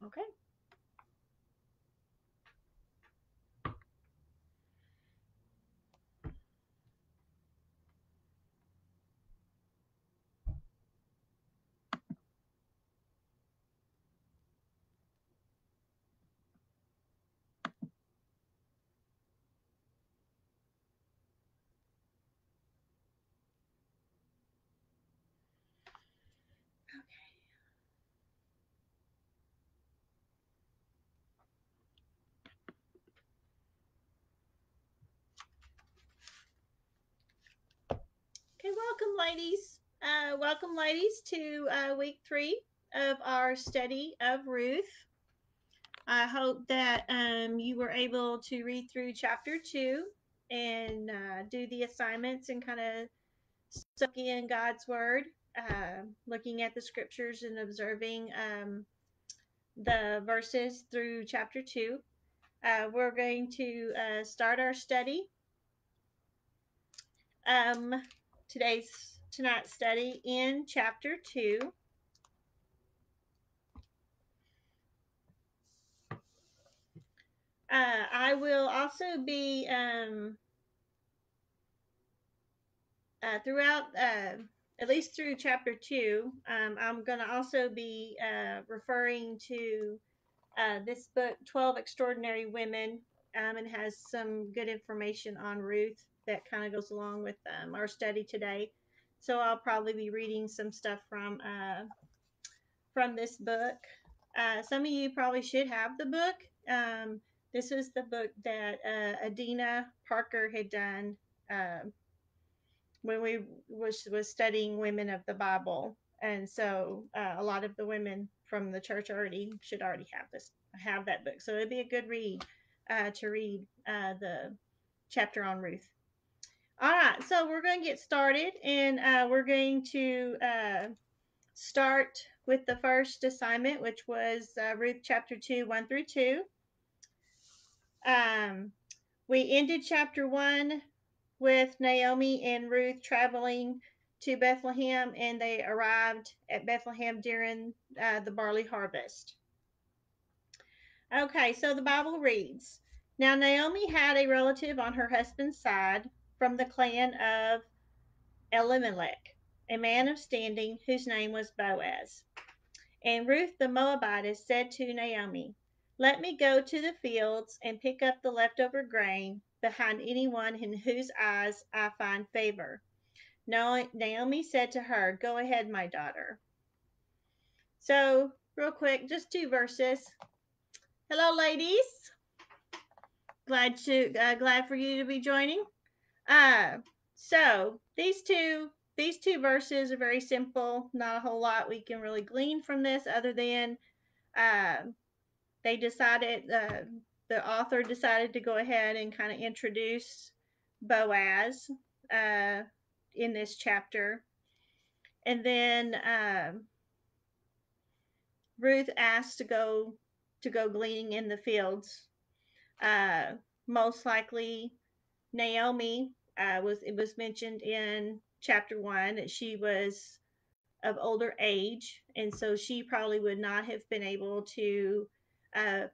Okay. Okay, welcome, ladies, to week 3 of our study of Ruth. I hope that you were able to read through chapter 2 and do the assignments and kind of soak in God's word, looking at the scriptures and observing the verses through chapter 2. We're going to start our study. Um, tonight's study in chapter 2. I will also be throughout, at least through chapter 2. I'm going to also be referring to this book, 12 Extraordinary Women, and has some good information on Ruth that kind of goes along with our study today. So I'll probably be reading some stuff from this book. Some of you probably should have the book. This was the book that Adina Parker had done uh, when we was studying women of the Bible, and so a lot of the women from the church should already have that book. So it'd be a good read to read the chapter on Ruth. All right, so we're going to get started, and we're going to start with the first assignment, which was Ruth chapter 2, 1 through 2. Um, we ended chapter 1 with Naomi and Ruth traveling to Bethlehem, and they arrived at Bethlehem during the barley harvest. Okay, so the Bible reads, Now Naomi had a relative on her husband's side from the clan of Elimelech, a man of standing whose name was Boaz. And Ruth the Moabitess said to Naomi, Let me go to the fields and pick up the leftover grain behind anyone in whose eyes I find favor. Naomi said to her, Go ahead, my daughter. So, real quick, just 2 verses. Hello, ladies. Glad for you to be joining. Uh, so these two verses are very simple. Not a whole lot we can really glean from this, other than uh, they decided the author decided to go ahead and kind of introduce Boaz uh, in this chapter, and then Ruth asked to go gleaning in the fields. Uh, Most likely, Naomi it was mentioned in chapter 1 that she was of older age, and so she probably would not have been able to uh,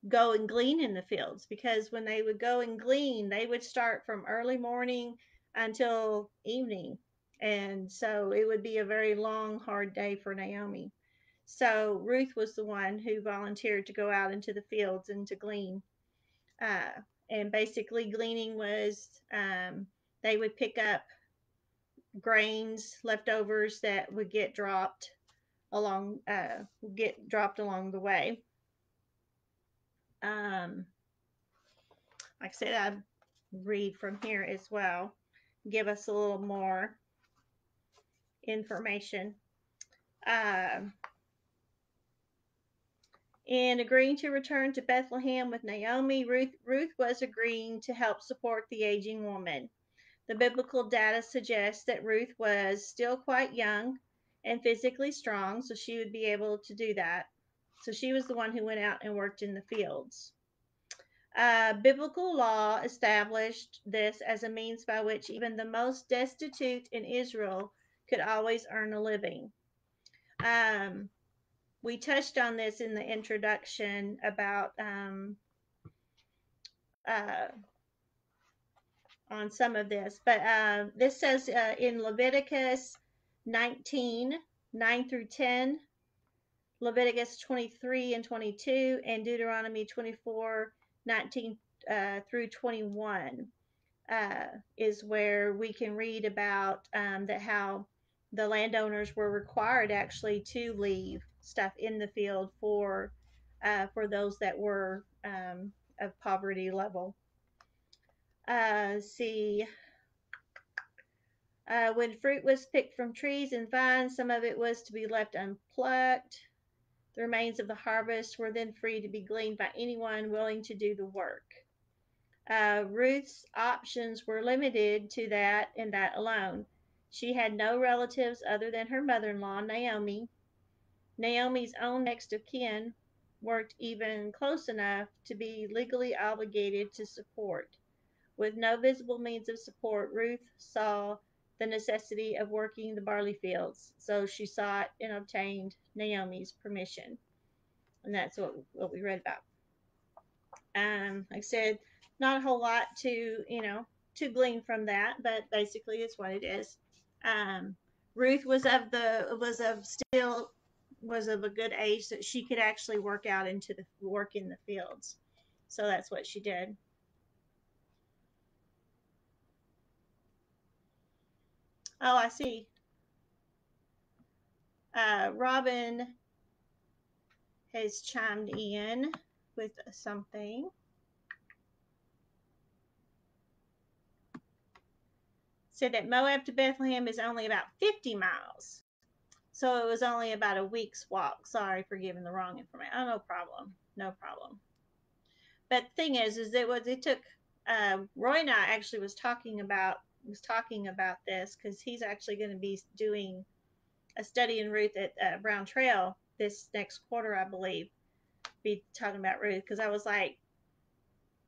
go and glean in the fields, because when they would go and glean, they would start from early morning until evening, and so it would be a very long, hard day for Naomi. So Ruth was the one who volunteered to go out into the fields and to glean. Uh, and basically, gleaning was they would pick up grains, leftovers that would get dropped along the way. Um, like I said, I read from here as well, give us a little more information. Um, in agreeing to return to Bethlehem with Naomi, Ruth was agreeing to help support the aging woman. The biblical data suggests that Ruth was still quite young and physically strong, so she would be able to do that. So she was the one who went out and worked in the fields. Biblical law established this as a means by which even the most destitute in Israel could always earn a living. Um, we touched on this in the introduction about uh, on some of this, but this says in Leviticus 19, 9 through 10, Leviticus 23 and 22, and Deuteronomy 24, 19 through 21 uh, is where we can read about that how the landowners were required actually to leave stuff in the field for those that were of poverty level. See, when fruit was picked from trees and vines, some of it was to be left unplucked. The remains of the harvest were then free to be gleaned by anyone willing to do the work. Ruth's options were limited to that and that alone. She had no relatives other than her mother in law, Naomi. Naomi's own next of kin weren't even close enough to be legally obligated to support. With no visible means of support, Ruth saw the necessity of working the barley fields, so she sought and obtained Naomi's permission. And that's what we read about. Like I said, not a whole lot to glean from that, but basically it's what it is. Um, Ruth was of a good age that she could actually work in the fields, so that's what she did. Oh, I see. Robin has chimed in with something. Said that Moab to Bethlehem is only about 50 miles. So it was only about a week's walk. Sorry for giving the wrong information. Oh, no problem. No problem. But the thing is it took Roy and I actually was talking about this because he's actually going to be doing a study in Ruth at Brown Trail this next quarter, I believe. Be talking about Ruth because I was like,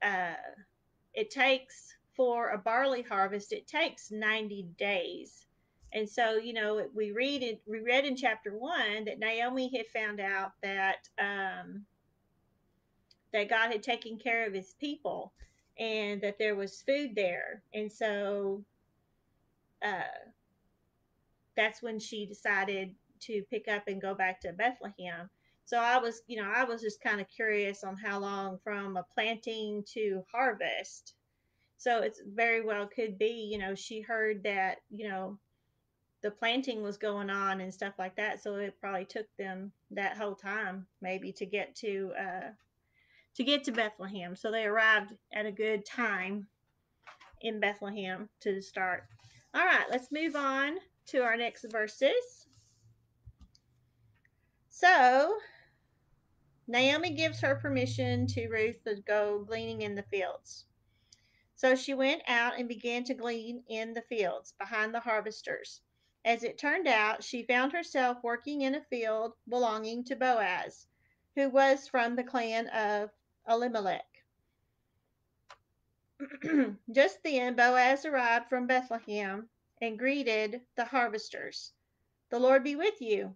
uh, it takes for a barley harvest, it takes 90 days. And so, we read in chapter 1 that Naomi had found out that God had taken care of his people and that there was food there. And so uh, that's when she decided to pick up and go back to Bethlehem. So I was just kind of curious on how long from a planting to harvest. So it's very well could be, she heard that, the planting was going on and stuff like that. So it probably took them that whole time maybe to get to Bethlehem. So they arrived at a good time in Bethlehem to start. All right, let's move on to our next verses. So Naomi gives her permission to Ruth to go gleaning in the fields. So she went out and began to glean in the fields behind the harvesters. As it turned out, she found herself working in a field belonging to Boaz, who was from the clan of Elimelech. Just then Boaz arrived from Bethlehem and greeted the harvesters. "The Lord be with you."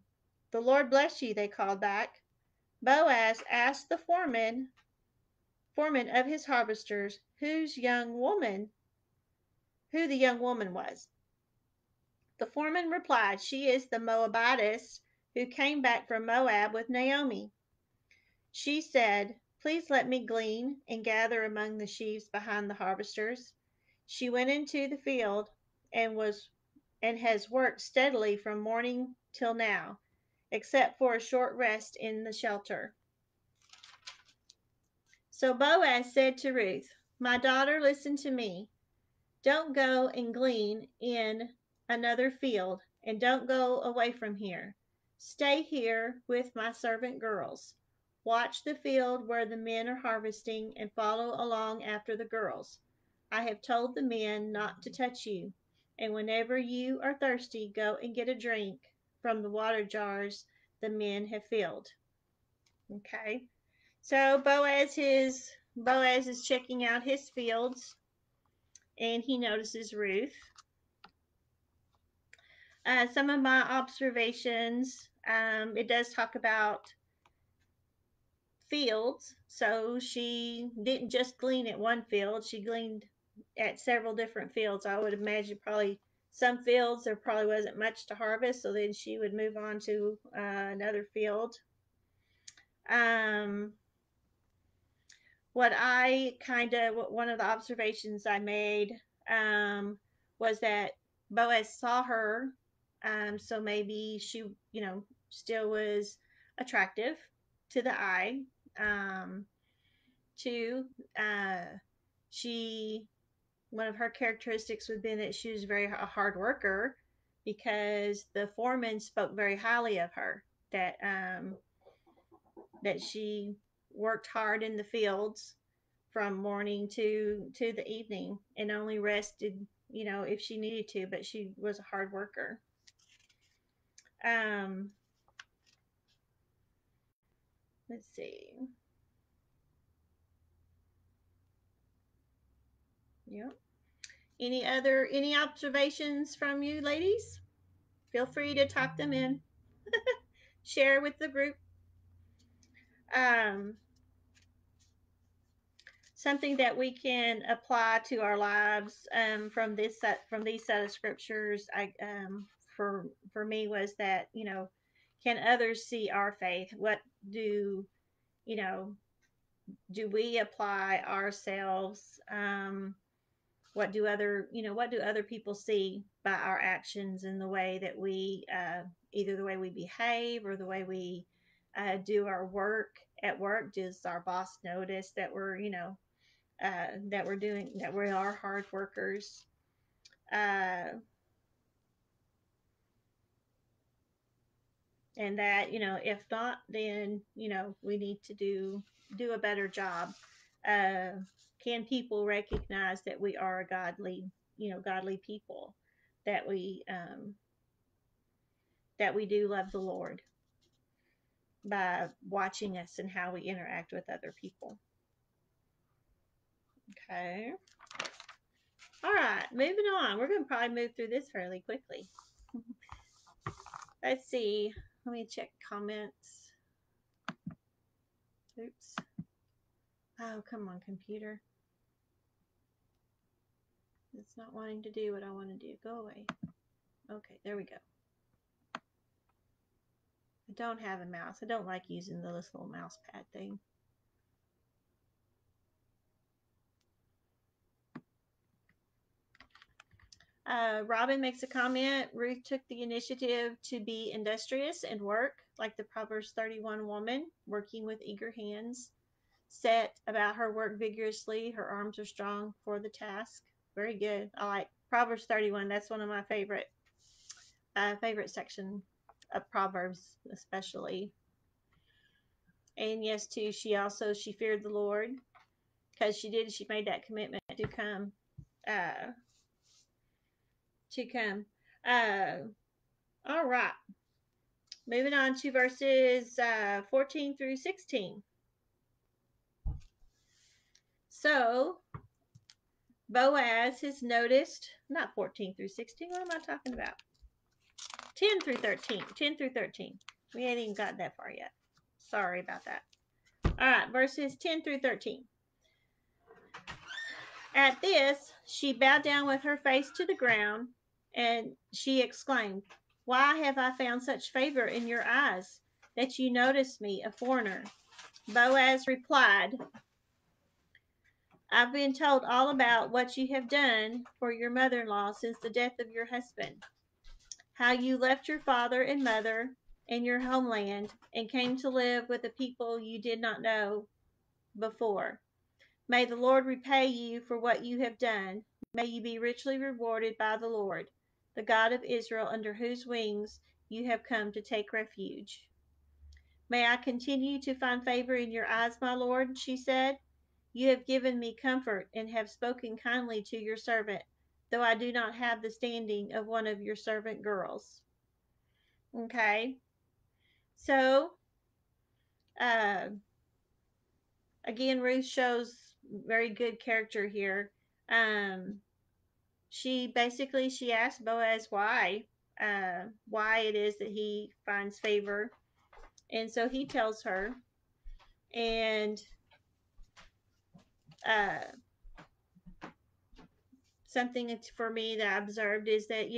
"The Lord bless you," they called back. Boaz asked the foreman of his harvesters who the young woman was. The foreman replied, "She is the Moabitess who came back from Moab with Naomi." She said, "Please let me glean and gather among the sheaves behind the harvesters." She went into the field and has worked steadily from morning till now, except for a short rest in the shelter. So Boaz said to Ruth, "My daughter, listen to me. Don't go and glean in another field, and don't go away from here. Stay here with my servant girls. Watch the field where the men are harvesting and follow along after the girls. I have told the men not to touch you, and whenever you are thirsty, go and get a drink from the water jars the men have filled." Okay. So Boaz is checking out his fields and he notices Ruth. Some of my observations, it does talk about fields. So she didn't just glean at one field, she gleaned at several different fields. I would imagine probably some fields there probably wasn't much to harvest, so then she would move on to another field. Um, what I kind of, one of the observations I made was that Boaz saw her, so maybe she, still was attractive to the eye. Um, Two, she one of her characteristics would be that she was very a hard worker because the foreman spoke very highly of her. That that she worked hard in the fields from morning to the evening and only rested, if she needed to, but she was a hard worker. Um, let's see. Yep. Any observations from you ladies? Feel free to talk them in. Share with the group. Um, Something that we can apply to our lives from these set of scriptures. For me was that can others see our faith? What do you know? Do we apply ourselves? What do other people see by our actions and the way that we either the way we behave or the way we do our work at work? Does our boss notice that that we are hard workers? uh, and that if not, then we need to do a better job. uh, can people recognize that we are a godly people, that we do love the Lord by watching us and how we interact with other people? Okay. All right, moving on. We're going to probably move through this fairly quickly. Let's see. Let me check comments. Oops. Oh, come on, computer. It's not wanting to do what I want to do. Go away. Okay, there we go. I don't have a mouse. I don't like using this little mouse pad thing. Robin makes a comment. Ruth took the initiative to be industrious and work like the Proverbs 31 woman, working with eager hands. Set about her work vigorously. Her arms are strong for the task. Very good. I like Proverbs 31. That's one of my favorite section of Proverbs, especially. And yes, too, she feared the Lord because she made that commitment to come uh to come. Uh all right. Moving on to verses 14 through 16. So Boaz has noticed, not 14 through 16, what am I talking about? 10 through 13. 10 through 13. We ain't even got that far yet. Sorry about that. All right, verses 10 through 13. At this, she bowed down with her face to the ground, and she exclaimed, "Why have I found such favor in your eyes, that you notice me, a foreigner?" Boaz replied, "I've been told all about what you have done for your mother in law since the death of your husband. How you left your father and mother and your homeland and came to live with a people you did not know before. May the Lord repay you for what you have done. May you be richly rewarded by the Lord, the God of Israel, under whose wings you have come to take refuge." "May I continue to find favor in your eyes, my Lord," she said. "You have given me comfort and have spoken kindly to your servant, though I do not have the standing of one of your servant girls." Okay, so uh, again, Ruth shows very good character here. Um, she asked Boaz why. why it is that he finds favor. And so he tells her, and uh, something for me that I observed is that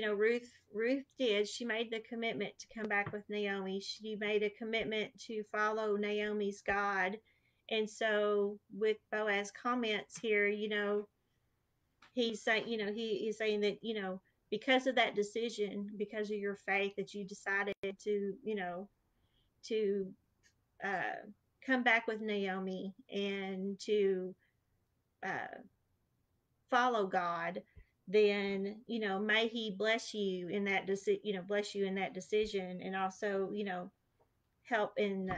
Ruth did, she made the commitment to come back with Naomi. She made a commitment to follow Naomi's God. And so with Boaz comments here, he's saying, he is saying that, because of that decision, because of your faith that you decided to, to uh, come back with Naomi and to uh, follow God, then may He bless you in that bless you in that decision, and also help and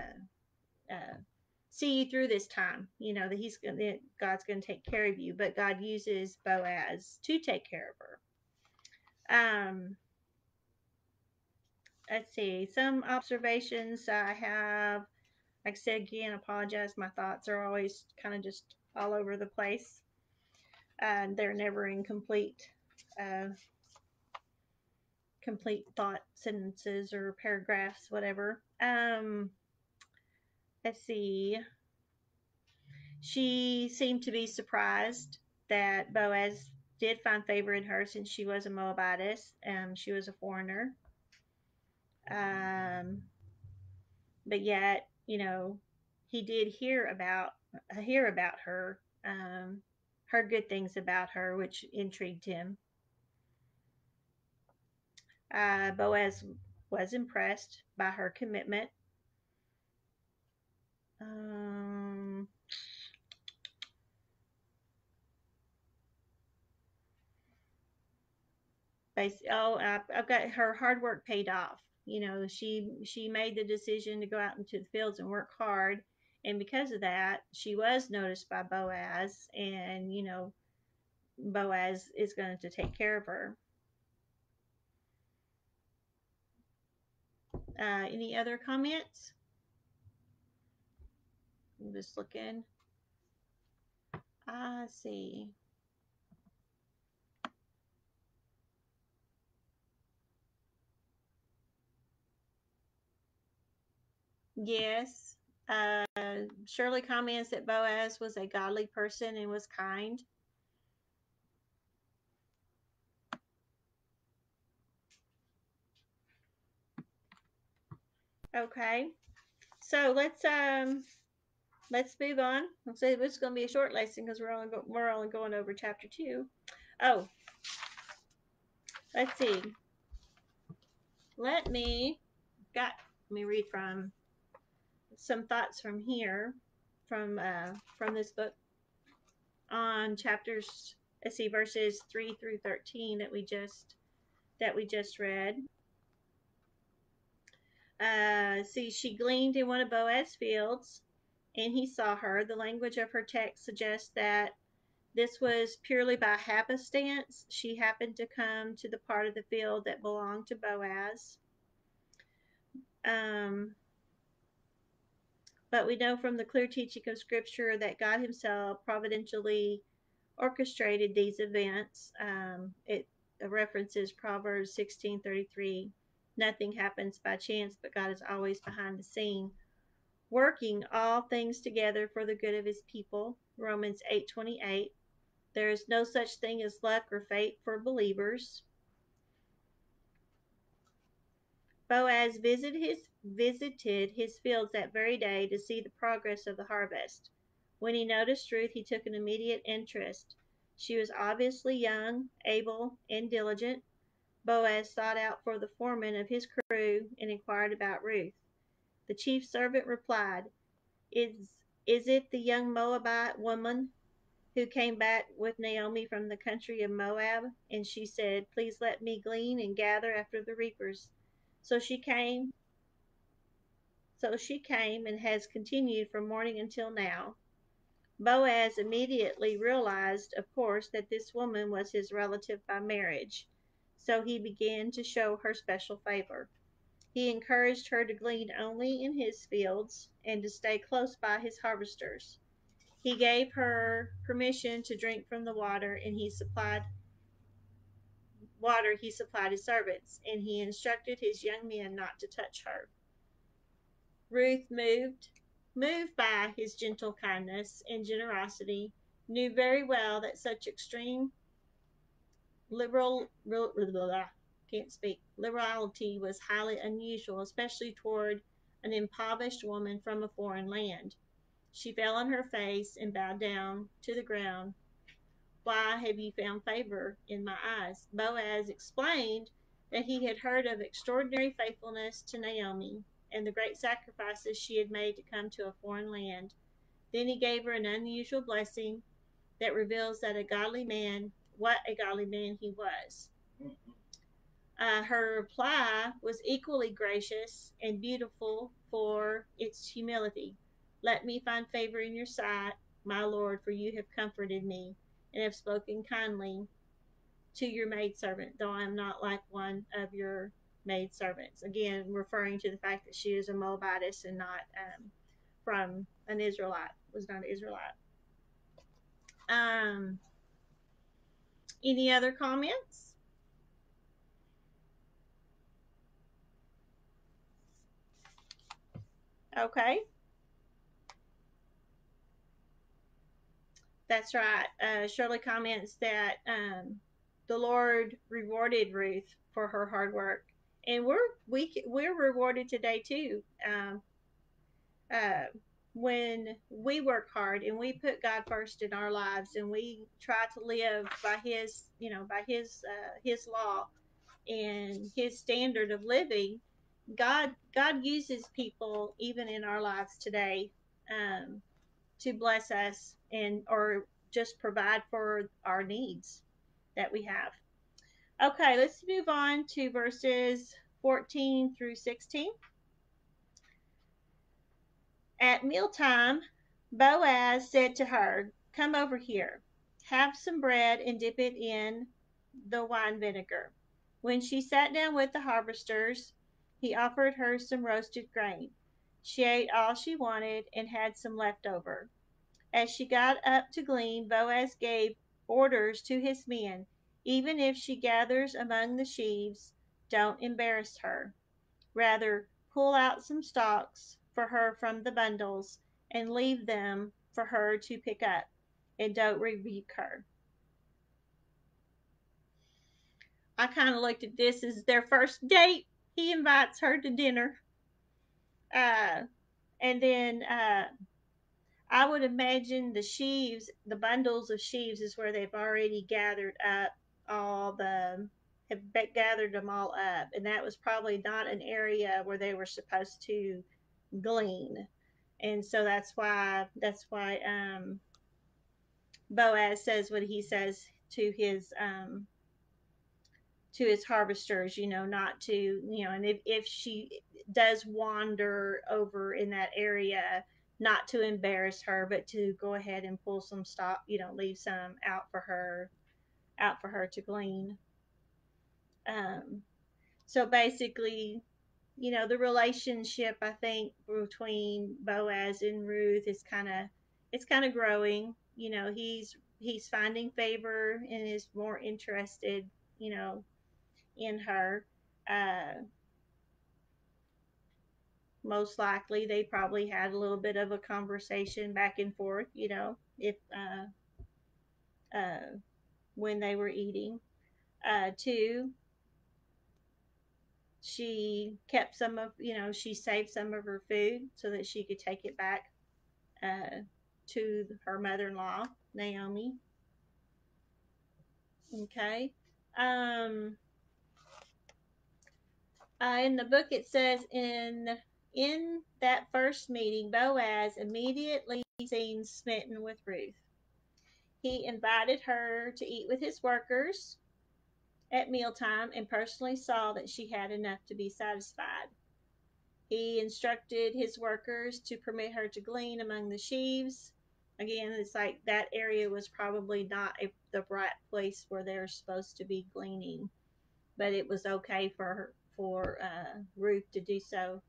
see you through this time. That God's going to take care of you, but God uses Boaz to take care of her. Let's see some observations I have. Like I said again, apologize. My thoughts are always kind of just all over the place. They're never in uh, complete thought sentences or paragraphs, whatever. Let's see. She seemed to be surprised that Boaz did find favor in her since she was a Moabitess. She was a foreigner. Um, but yet, he did hear about her good things about her, which intrigued him. Boaz was impressed by her commitment. Um, I've got her hard work paid off. She made the decision to go out into the fields and work hard, and because of that, she was noticed by Boaz, and Boaz is going to take care of her. Any other comments? I'm just looking. I see. Yes. Shirley comments that Boaz was a godly person and was kind. Okay. So let's move on. I'll say this is going to be a short lesson because we're only going over chapter 2. Oh, let's see. Let me got let me read from some thoughts from here from this book on chapters. Let's see, verses 3 through 13 that we just read. See, she gleaned in one of Boaz's fields, and he saw her. The language of her text suggests that this was purely by happenstance. She happened to come to the part of the field that belonged to Boaz. Um, but we know from the clear teaching of Scripture that God Himself providentially orchestrated these events. It references Proverbs 16:33. Nothing happens by chance, but God is always behind the scene, working all things together for the good of His people. Romans 8:28. There is no such thing as luck or fate for believers. Boaz visited his fields that very day to see the progress of the harvest. When he noticed Ruth, he took an immediate interest. She was obviously young, able, and diligent. Boaz sought out for the foreman of his crew and inquired about Ruth. The chief servant replied, Is it the young Moabite woman who came back with Naomi from the country of Moab? And she said, Please let me glean and gather after the reapers. So she came, so she came and has continued from morning until now. Boaz immediately realized, of course, that this woman was his relative by marriage, so he began to show her special favor. He encouraged her to glean only in his fields and to stay close by his harvesters. He gave her permission to drink from the water, and he supplied water he supplied his servants, and he instructed his young men not to touch her. Ruth, moved by his gentle kindness and generosity, knew very well that such extreme liberal can't speak liberality was highly unusual, especially toward an impoverished woman from a foreign land. She fell on her face and bowed down to the ground. Why have you found favor in my eyes? Boaz explained that he had heard of extraordinary faithfulness to Naomi and the great sacrifices she had made to come to a foreign land. Then he gave her an unusual blessing that reveals that a godly man, what a godly man he was. Her reply was equally gracious and beautiful for its humility. Let me find favor in your sight, my Lord, for you have comforted me and have spoken kindly to your maidservant, though I am not like one of your maidservants. Again, referring to the fact that she is a Moabitess and not from an Israelite, was not an Israelite. Um, any other comments? Okay. That's right. Shirley comments that the Lord rewarded Ruth for her hard work, and we're rewarded today too. Uh, when we work hard and we put God first in our lives, and we try to live by His law and His standard of living, God uses people even in our lives today. Um, to bless us and or just provide for our needs that we have. Okay, let's move on to verses 14 through 16. At mealtime, Boaz said to her, "Come over here. Have some bread and dip it in the wine vinegar." When she sat down with the harvesters, he offered her some roasted grain. She ate all she wanted and had some left over. As she got up to glean, Boaz gave orders to his men. Even if she gathers among the sheaves, don't embarrass her. Rather, pull out some stalks for her from the bundles and leave them for her to pick up, and don't rebuke her. I kind of looked at this as their first date. He invites her to dinner. Uh, and then I would imagine the bundles of sheaves is where they've already gathered up all the, have gathered them all up. And that was probably not an area where they were supposed to glean. And so that's why Boaz says what he says to his harvesters, not to, and if she does wander over in that area, not to embarrass her, but to go ahead and pull some stock, leave some out for her to glean. Um, so basically, the relationship I think between Boaz and Ruth is kind of growing. He's finding favor and is more interested, you know, in her. Uh, Most likely, they probably had a little bit of a conversation back and forth, if uh, when they were eating. Two, she saved some of her food so that she could take it back uh, to her mother-in-law, Naomi. Okay. Um, in the book, it says in that first meeting, Boaz immediately seemed smitten with Ruth. He invited her to eat with his workers at mealtime and personally saw that she had enough to be satisfied. He instructed his workers to permit her to glean among the sheaves. Again, it's like that area was probably not the right place where they're supposed to be gleaning, but it was okay for Ruth to do so.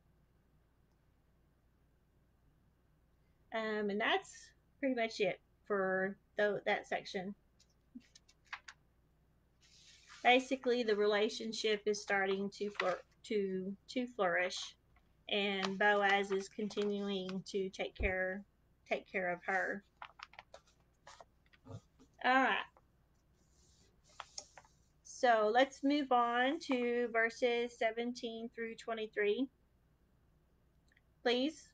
And that's pretty much it for that section. basically the relationship is starting to flourish, and Boaz is continuing to take care of her. All right. So let's move on to verses 17 through 23. Please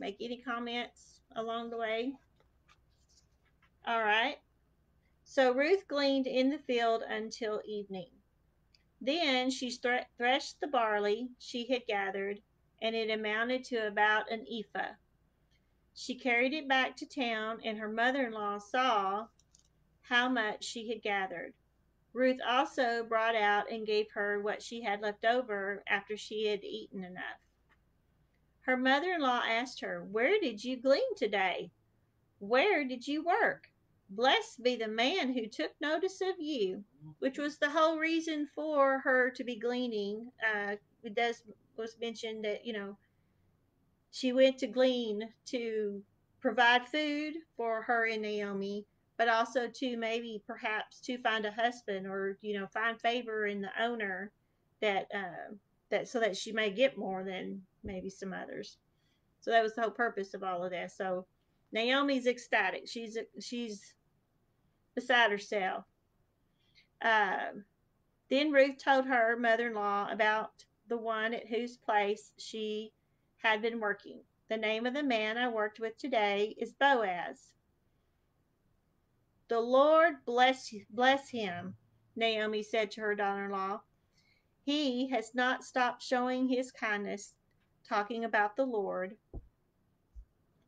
make any comments along the way. All right. So Ruth gleaned in the field until evening. Then she threshed the barley she had gathered, and it amounted to about an ephah. She carried it back to town, and her mother in law saw how much she had gathered. Ruth also brought out and gave her what she had left over after she had eaten enough. Her mother in law asked her, "Where did you glean today? Where did you work? Blessed be the man who took notice of you," which was the whole reason for her to be gleaning. It does was mentioned that she went to glean to provide food for her and Naomi, but also to maybe perhaps to find a husband, or find favor in the owner, that so that she may get more than maybe some others. So that was the whole purpose of all of this. So Naomi's ecstatic. She's beside herself. Uh, then Ruth told her mother-in-law about the one at whose place she had been working. "The name of the man I worked with today is Boaz. The Lord bless him," Naomi said to her daughter-in-law. "He has not stopped showing his kindness," talking about the Lord,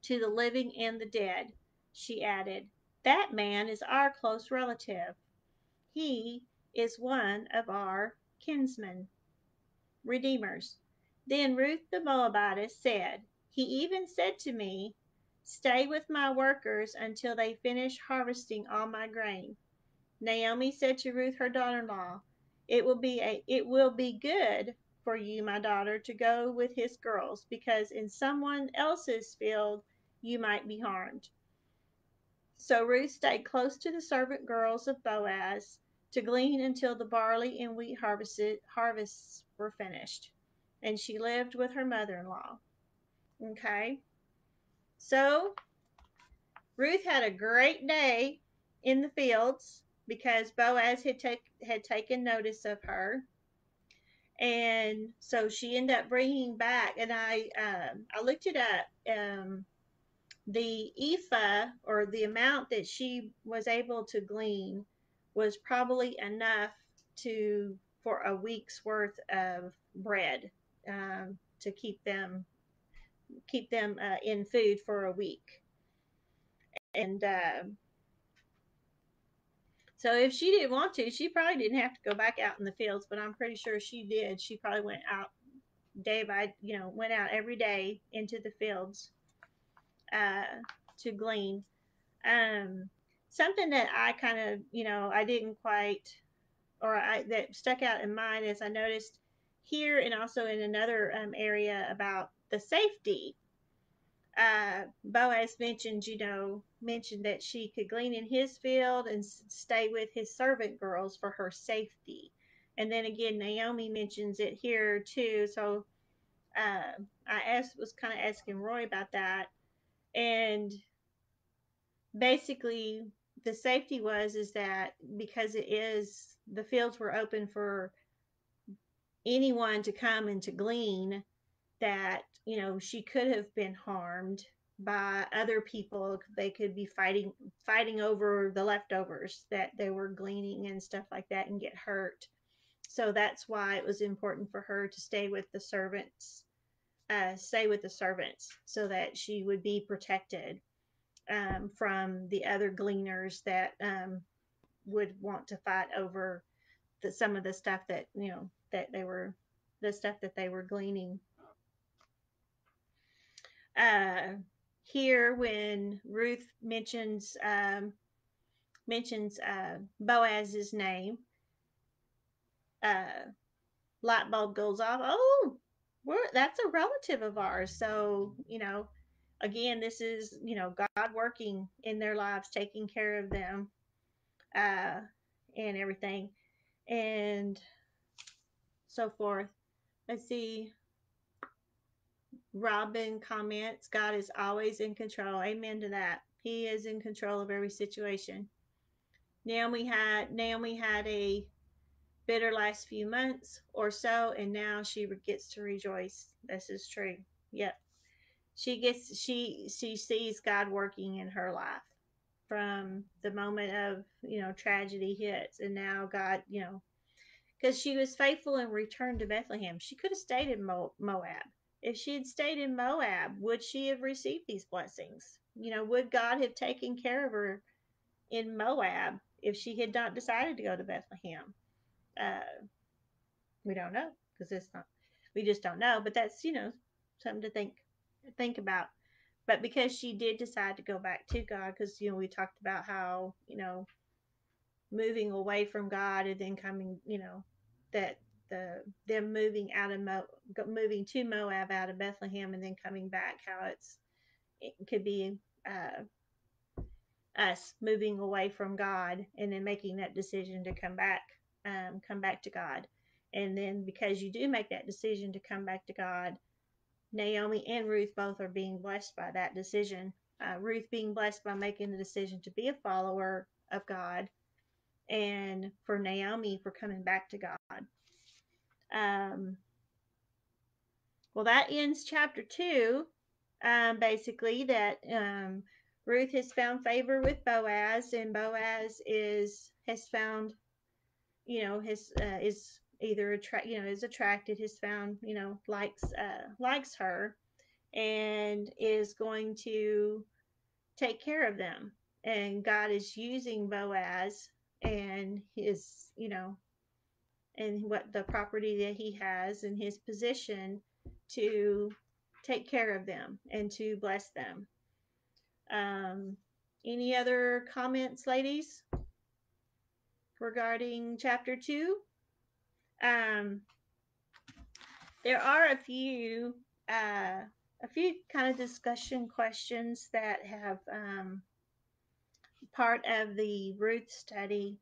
"to the living and the dead." She added, "That man is our close relative. He is one of our kinsmen, redeemers." Then Ruth the Moabitess said, "He even said to me, 'Stay with my workers until they finish harvesting all my grain.'" Naomi said to Ruth her daughter-in-law, "It will be good for you, my daughter, to go with his girls, because in someone else's field you might be harmed." So Ruth stayed close to the servant girls of Boaz to glean until the barley and wheat harvests were finished, and she lived with her mother-in-law. Okay, so Ruth had a great day in the fields because Boaz had taken notice of her, and so she ended up bringing back. And I looked it up. The ephah, or the amount that she was able to glean, was probably enough to for a week's worth of bread, to keep them in food for a week. And so if she didn't want to, she probably didn't have to go back out in the fields, but I'm pretty sure she did. She probably went out day by, went out every day into the fields uh, to glean. Um, Something that I kind of, I didn't quite, that stuck out in mind is I noticed here and also in another area about the safety. Boaz mentioned that she could glean in his field and stay with his servant girls for her safety. And then again, Naomi mentions it here too. So was kind of asking Roy about that, and basically the safety is that because the fields were open for anyone to come and to glean, that she could have been harmed by other people. They could be fighting over the leftovers that they were gleaning and stuff like that, and get hurt. So that's why it was important for her to stay with the servants so that she would be protected from the other gleaners that would want to fight over some of the stuff that they were gleaning. uh, Here, when Ruth mentions Boaz's name, uh, light bulb goes off. Oh, that's a relative of ours. So again, this is God working in their lives, taking care of them, uh, and everything. and so forth. Let's see. Robin comments, God is always in control. Amen to that. He is in control of every situation. Naomi had a bitter last few months or so, and now she gets to rejoice. This is true. Yep. She sees God working in her life from the moment of tragedy hits, and now God, because she was faithful and returned to Bethlehem. She could have stayed in Moab. If she had stayed in Moab, would she have received these blessings? Would God have taken care of her in Moab if she had not decided to go to Bethlehem? Uh, we don't know because it's not. We just don't know. But that's something to think about. But because she did decide to go back to God, because we talked about how moving away from God and then coming, that them moving out of moving to Moab out of Bethlehem and then coming back, how it could be us moving away from God and then making that decision to come back to God. And then because you do make that decision to come back to God, Naomi and Ruth both are being blessed by that decision. Ruth being blessed by making the decision to be a follower of God, and for Naomi for coming back to God. Um, well, that ends chapter 2. Basically, that Ruth has found favor with Boaz, and Boaz has found, his is either is attracted, has found, likes her, and is going to take care of them. And God is using Boaz and his, and what the property that he has and his position to take care of them and to bless them. Um, any other comments, ladies, regarding chapter 2? Um, there are a few kind of discussion questions that have part of the Ruth study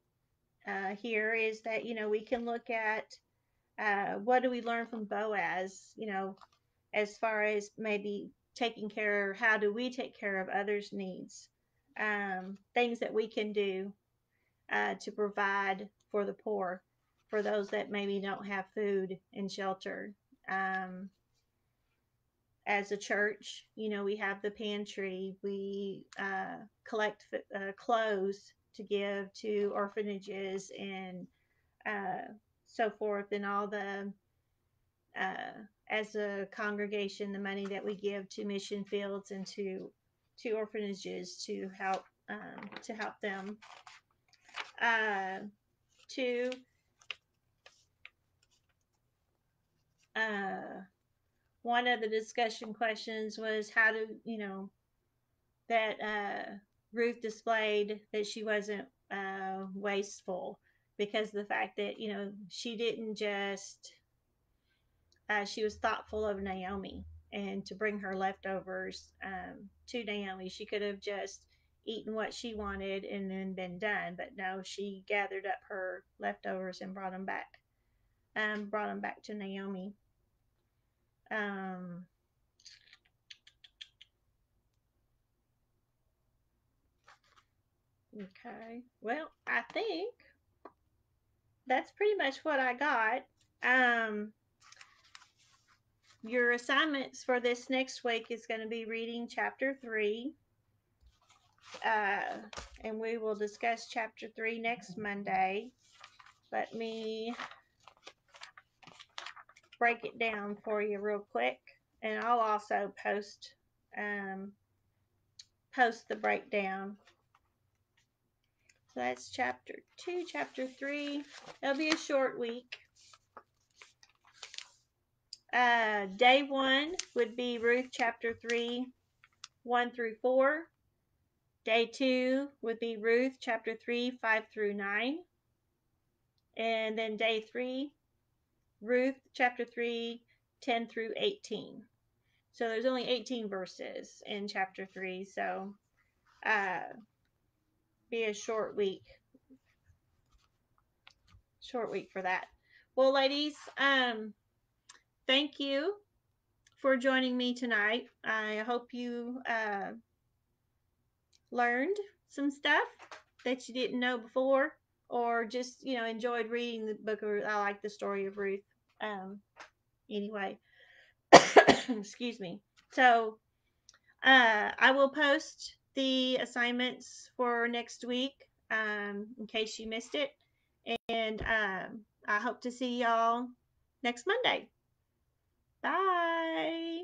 here is that we can look at what do we learn from Boaz, as far as maybe taking care, how do we take care of others' needs, things that we can do to provide for the poor, for those that maybe don't have food and shelter. Um, as a church, we have the pantry. We collect clothes to give to orphanages and so forth, and all the as a congregation, the money that we give to mission fields and to orphanages to help them. Uh, to One of the discussion questions was how do that Ruth displayed that she wasn't wasteful, because of the fact that she didn't just she was thoughtful of Naomi and to bring her leftovers to Naomi. She could have just eaten what she wanted and then been done, but no, she gathered up her leftovers and brought them back to Naomi. Um, okay, well, I think that's pretty much what I got. Um, your assignments for this next week is going to be reading chapter 3. Uh, and we will discuss chapter 3 next Monday. Let me break it down for you real quick, and I'll also um, post the breakdown. So that's chapter 2, chapter 3. It'll be a short week. Day 1 would be Ruth chapter 3, 1 through 4. Day 2 would be Ruth chapter 3, 5 through 9. And then day 3, Ruth chapter 3, 10 through 18. So there's only 18 verses in chapter 3, so be a short week. Short week for that. Well, ladies, thank you for joining me tonight. I hope you learned some stuff that you didn't know before, or just enjoyed reading the book. Or I like the story of Ruth. Um, anyway, excuse me. So I will post the assignments for next week in case you missed it, and I hope to see y'all next Monday. Bye.